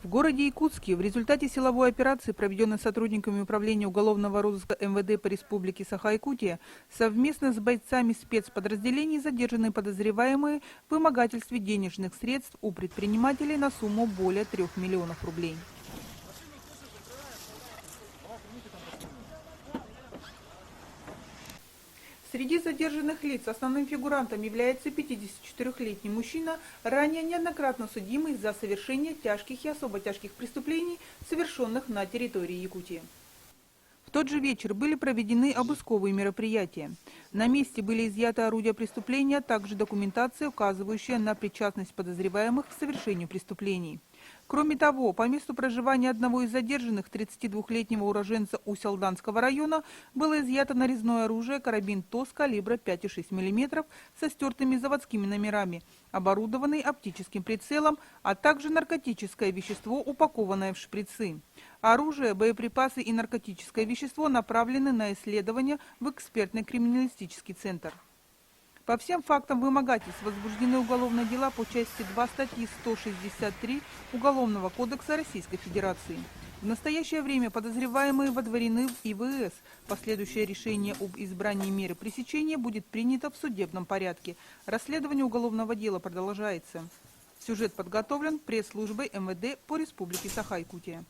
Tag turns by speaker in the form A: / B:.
A: В городе Якутске в результате силовой операции, проведенной сотрудниками Управления уголовного розыска МВД по Республике Саха-Якутия, совместно с бойцами спецподразделений задержаны подозреваемые в вымогательстве денежных средств у предпринимателей на сумму более 3 миллионов рублей. Среди задержанных лиц основным фигурантом является 54-летний мужчина, ранее неоднократно судимый за совершение тяжких и особо тяжких преступлений, совершенных на территории Якутии. В тот же вечер были проведены обысковые мероприятия. На месте были изъяты орудия преступления, а также документация, указывающая на причастность подозреваемых к совершению преступлений. Кроме того, по месту проживания одного из задержанных, 32-летнего уроженца Усть-Алданского района, было изъято нарезное оружие карабин ТОС калибра 5,6 мм со стертыми заводскими номерами, оборудованный оптическим прицелом, а также наркотическое вещество, упакованное в шприцы. Оружие, боеприпасы и наркотическое вещество направлены на исследование в экспертный криминалистический центр. По всем фактам вымогательств возбуждены уголовные дела по части 2 статьи 163 Уголовного кодекса Российской Федерации. В настоящее время подозреваемые водворены в ИВС. Последующее решение об избрании меры пресечения будет принято в судебном порядке. Расследование уголовного дела продолжается. Сюжет подготовлен пресс-службой МВД по Республике Саха-Якутия.